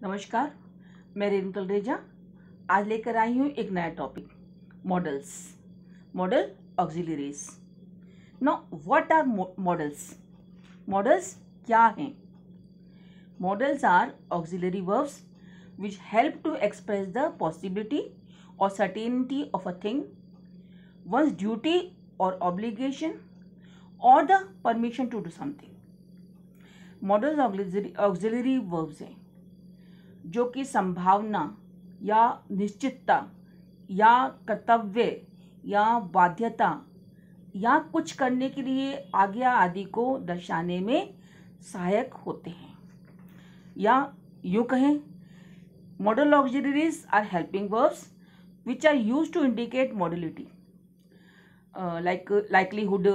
नमस्कार, मैं रेणु तलरेजा आज लेकर आई हूँ एक नया topic modal auxiliaries. Now what are modals? Modals क्या हैं? Modals are auxiliary verbs which help to express the possibility or certainty of a thing, one's duty or obligation, or the permission to do something. Models auxiliary verbs हैं जो कि संभावना या निश्चितता या कर्तव्य या बाध्यता या कुछ करने के लिए आज्ञा आदि को दर्शाने में सहायक होते हैं। या यूँ कहें, modal auxiliaries are helping verbs which are used to indicate modality like likelihood,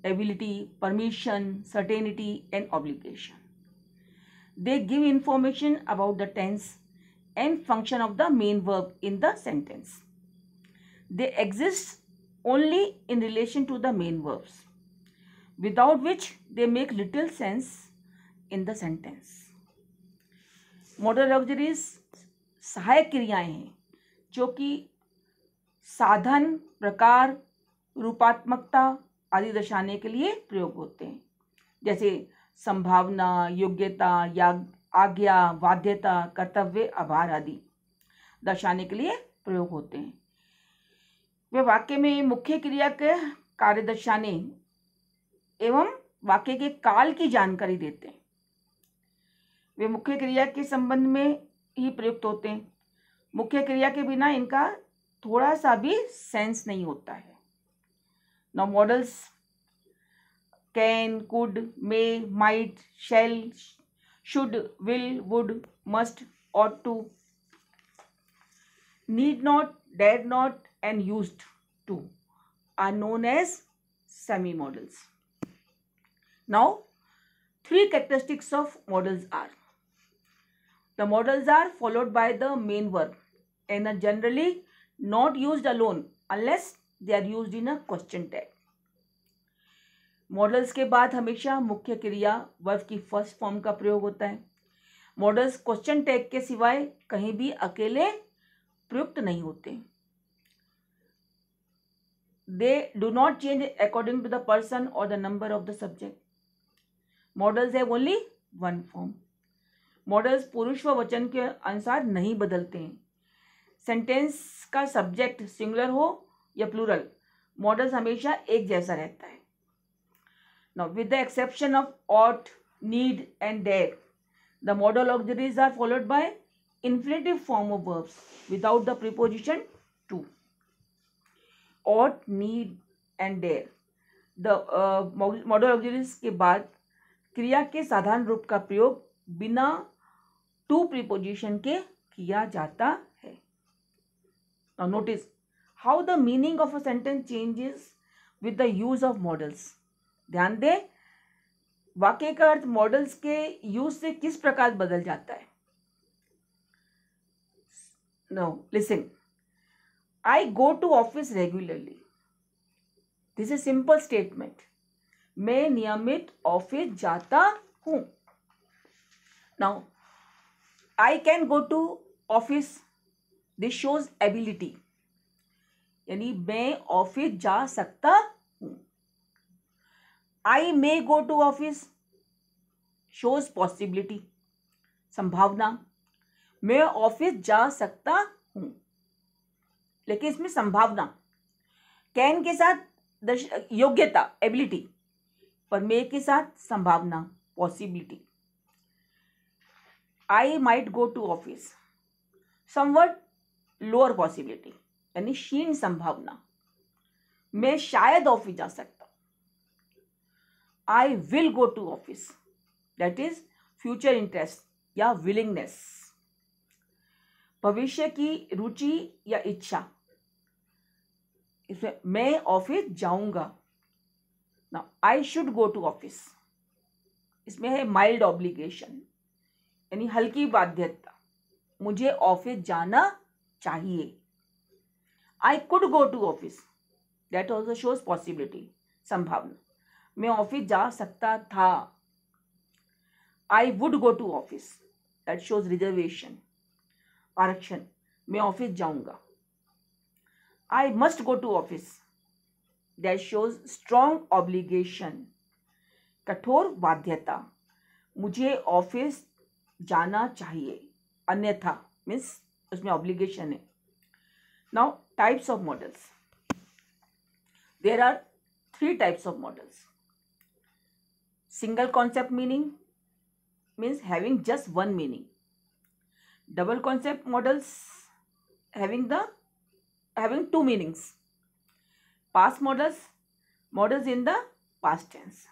ability, permission, certainty and obligation. They give information about the tense and function of the main verb in the sentence. They exist only in relation to the main verbs, without which they make little sense in the sentence. Modal auxiliaries सहायक क्रियाएं हैं जो कि साधन, प्रकार, रूपात्मकता आदि दर्शाने के लिए प्रयोग होते हैं, जैसे संभावना, योग्यता या आज्ञा, बाध्यता, कर्तव्य, आभार आदि दर्शाने के लिए प्रयोग होते हैं। वे वाक्य में मुख्य क्रिया के कार्य दर्शाने एवं वाक्य के काल की जानकारी देते हैं। वे मुख्य क्रिया के संबंध में ही प्रयुक्त होते हैं। मुख्य क्रिया के बिना इनका थोड़ा सा भी सेंस नहीं होता है। Now models can, could, may, might, shall, should, will, would, must, ought to, need not, dare not and used to are known as semi-modals. Now, three characteristics of modals are: the modals are followed by the main verb and are generally not used alone unless they are used in a question tag. Models के बाद हमेशा मुख्य क्रिया verb की first form का प्रयोग होता है। मॉडल्स क्वेश्चन टैग के सिवाय कहीं भी अकेले प्रयुक्त नहीं होते। They do not change according to the person और the number of the subject. Modals have only one form. Modals पुरुष व वचन के अनुसार नहीं बदलते हैं। सेंटेंस का सब्जेक्ट सिंगुलर हो या प्लूरल, मॉडल्स हमेशा एक जैसा रहता है। Now, with the exception of ought, need and dare, the modal auxiliaries are followed by infinitive form of verbs without the preposition to. Ought, need and dare, the modal auxiliaries के बाद क्रिया के साधारण रूप का प्रयोग बिना to preposition के किया जाता है। Now notice how the meaning of a sentence changes with the use of modals. ध्यान दें, वाक्य का अर्थ मॉडल्स के यूज से किस प्रकार बदल जाता है। No listen, I go to office regularly. This is simple statement. मैं नियमित ऑफिस जाता हूं। Now I can go to office, this shows ability, यानी मैं ऑफिस जा सकता हूं। I may go to office shows possibility, संभावना। मैं ऑफिस जा सकता हूं, लेकिन इसमें संभावना, कैन के साथ योग्यता एबिलिटी, पर मे के साथ संभावना possibility. I might go to office, somewhat lower possibility यानी क्षीण संभावना। मैं शायद ऑफिस जा सकता। I will go to office, that is future interest या willingness। भविष्य की रुचि या इच्छा, इसमें मैं ऑफिस जाऊंगा। Now I should go to office, इसमें है mild obligation यानी हल्की बाध्यता, मुझे ऑफिस जाना चाहिए। I could go to office, that also shows possibility, संभावना। मैं ऑफिस जा सकता था। I would go to office, that shows reservation, आरक्षण, मैं ऑफिस जाऊंगा. I must go to office, that shows strong obligation, कठोर बाध्यता, मुझे ऑफिस जाना चाहिए, अन्यथा, मीन्स उसमें ऑब्लिगेशन है. Now types of modals. There are 3 types of modals. Single concept meaning means having just one meaning. Double concept models having 2 meanings. Past models in the past tense.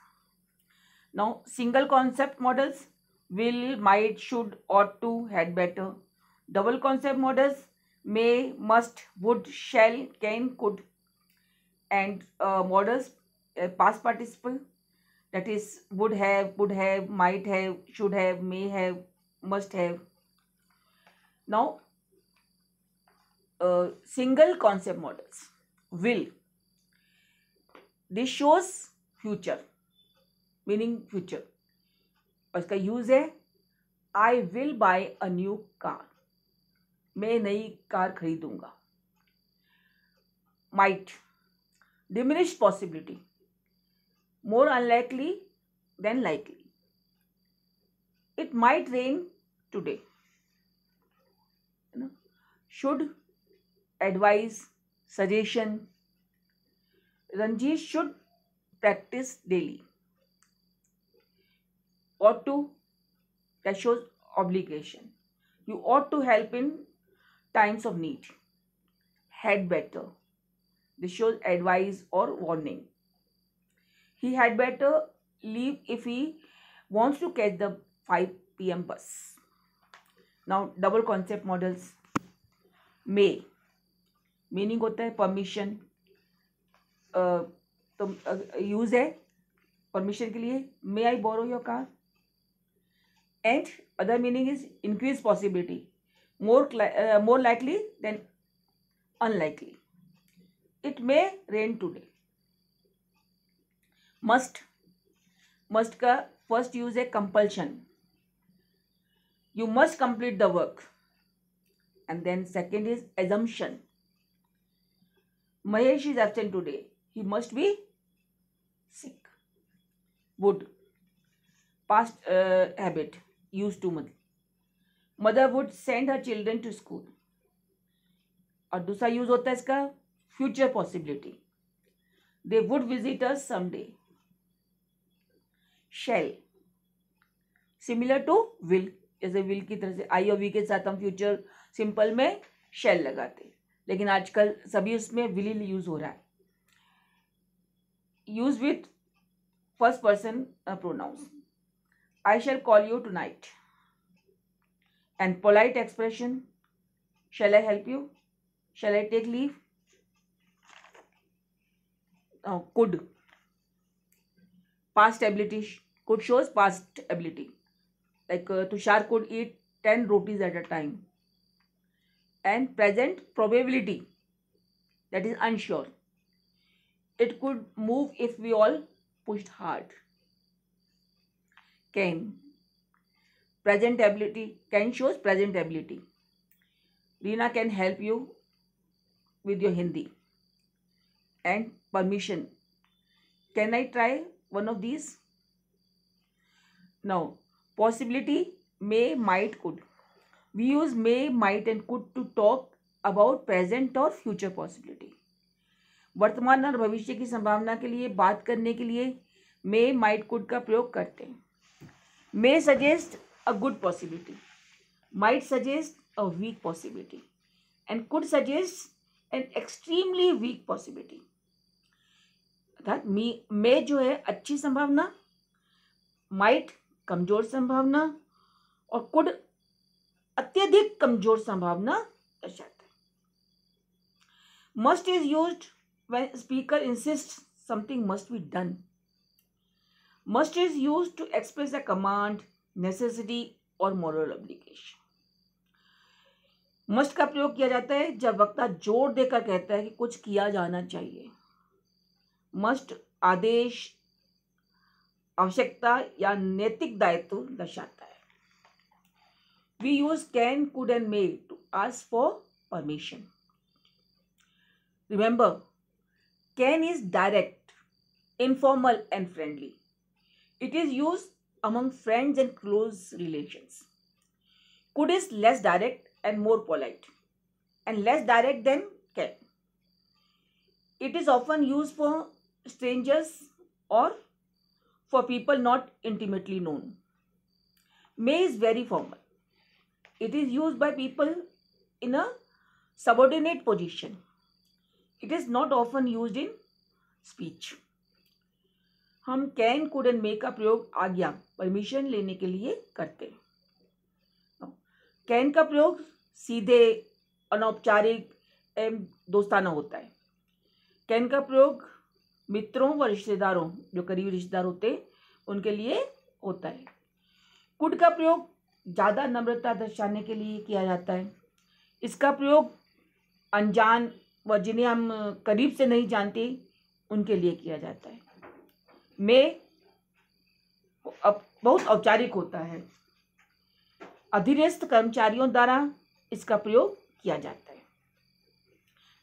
Now single concept models will, might, should, ought to, had, better. Double concept models may, must, would, shall, can, could. And models past participle, that is would have, could have, might have, should have, may have, must have. Now single concept models. Will, this shows future, meaning future. और इसका use है I will buy a new car, मैं नई car खरीदूंगा. Might, diminished possibility, more unlikely than likely. It might rain today. Should, advise, suggestion. Ranjit should practice daily. Ought to, that shows obligation. You ought to help in times of need. Had better, this shows advice or warning. He had better leave if he wants to catch the 5 p.m. bus. Now double concept models. May, meaning होता है permission, तो use है permission के लिए, may I borrow your car. And other meaning is increase possibility, more likely than unlikely. It may rain today. Must का first use है compulsion, you must complete the work. And then second is assumption, Mahesh is absent today, he must be sick. Would, past habit, use to, mother would send her children to school. और दूसरा use होता है इसका future possibility, they would visit us someday. shall, similar to will, जैसे will की तरह से आई और वी के साथ हम फ्यूचर सिंपल में shall लगाते, लेकिन आजकल सभी उसमें विल यूज हो रहा है. Use with first person pronouns, I shall call you tonight. And polite expression, shall I help you, shall I take leave. Could, past ability, could shows past ability, like Tushar could eat 10 rotis at a time. And present probability, that is unsure, it could move if we all pushed hard. Can, present ability, can shows present ability, Reena can help you with your Hindi. And permission, can I try one of these. Now possibility, may, might, could. We use may, might and could to talk about present और future possibility. वर्तमान और भविष्य की संभावना के लिए बात करने के लिए may, might, could का प्रयोग करते हैं. may suggest a good possibility, might suggest a weak possibility, and could suggest an extremely weak possibility. अर्थात मे जो है अच्छी संभावना, माइट कमजोर संभावना, और कुड अत्यधिक कमजोर संभावना दर्शाता है. Must is used when speaker insist something must be done. Must is used to express a command, necessity और मॉरल ऑब्लिगेशन. मस्ट का प्रयोग किया जाता है जब वक्ता जोर देकर कहता है कि कुछ किया जाना चाहिए. मस्ट आदेश, आवश्यकता या नैतिक दायित्व दर्शाता है. We use can, could and may to ask for permission. Remember, can is direct, informal and friendly. It is used among friends and close relations. Could is less direct and more polite, and less direct than can. It is often used for strangers or for people not intimately known. May is very formal. It is used by people in a subordinate position. It is not often used in speech. हम can, could and मे का प्रयोग आज्ञा, permission लेने के लिए करते हैं. Can का प्रयोग सीधे, अनौपचारिक एवं दोस्ताना होता है. कैन का प्रयोग मित्रों व रिश्तेदारों, जो करीबी रिश्तेदार होते हैं, उनके लिए होता है. कुड का प्रयोग ज़्यादा नम्रता दर्शाने के लिए किया जाता है. इसका प्रयोग अनजान व जिन्हें हम करीब से नहीं जानते उनके लिए किया जाता है. में अब बहुत औपचारिक होता है. अधीनस्थ कर्मचारियों द्वारा इसका प्रयोग किया जाता है.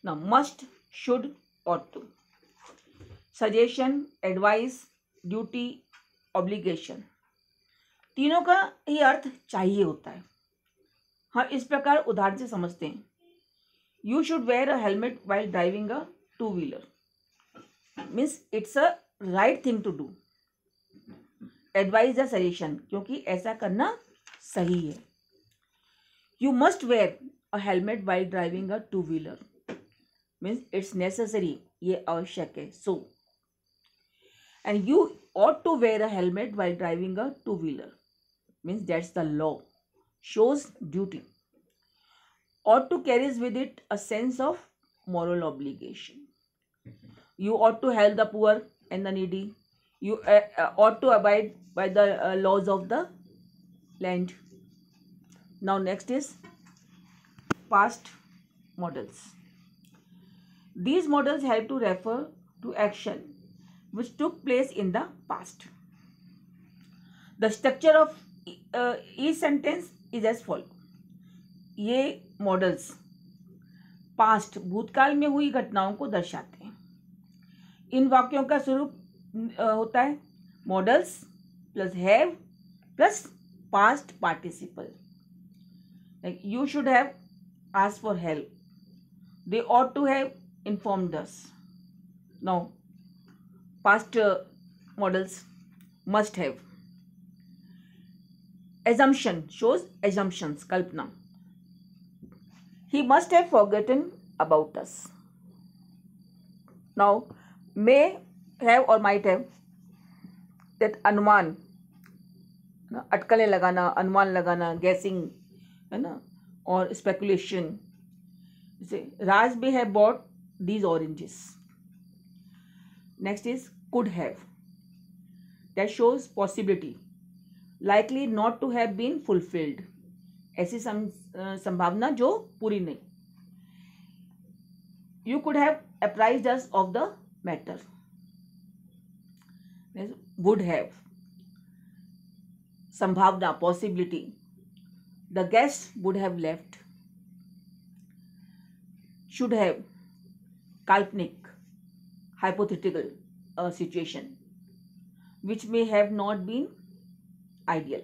ना must, should, ought to. Suggestion, advice, duty, obligation, तीनों का ही अर्थ चाहिए होता है. हाँ, इस प्रकार उदाहरण से समझते हैं. You should wear a helmet while driving a two wheeler. Means it's a right thing to do. Advice या सजेशन, क्योंकि ऐसा करना सही है. You must wear a helmet while driving a two wheeler. Means it's necessary, ये आवश्यक है. So and you ought to wear a helmet while driving a two-wheeler. Means that's the law. Shows duty. Ought to carries with it a sense of moral obligation. You ought to help the poor and the needy. You ought to abide by the laws of the land. Now next is past models. These models help to refer to action which took place in the past. The structure of each sentence is as follows. ये models past, भूतकाल में हुई घटनाओं को दर्शाते हैं. इन वाक्यों का स्वरूप होता है models plus have plus past participle. Like you should have asked for help. They ought to have informed us. Now past models must have. Assumption shows assumptions, kalpana. He must have forgotten about us. Now may have or might have, that अनुमान, अटकलें लगाना, अनुमान लगाना, guessing, है ना, और speculation. जैसे Raj may have bought these oranges. Next is could have. That shows possibility. Likely not to have been fulfilled. ऐसी संभावना जो पूरी नहीं. You could have apprised us of the matter. Would have. संभावना, possibility. The guest would have left. Should have. काल्पनिक, hypothetical situation which may have not been ideal.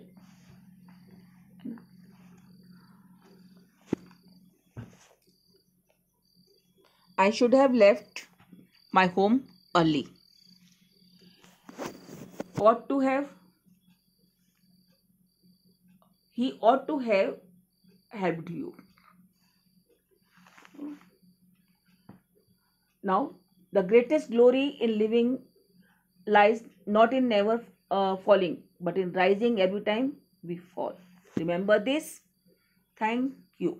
I should have left my home early. Ought to have. He ought to have helped you. Now, the greatest glory in living lies not in never falling, but in rising every time we fall. Remember this. Thank you.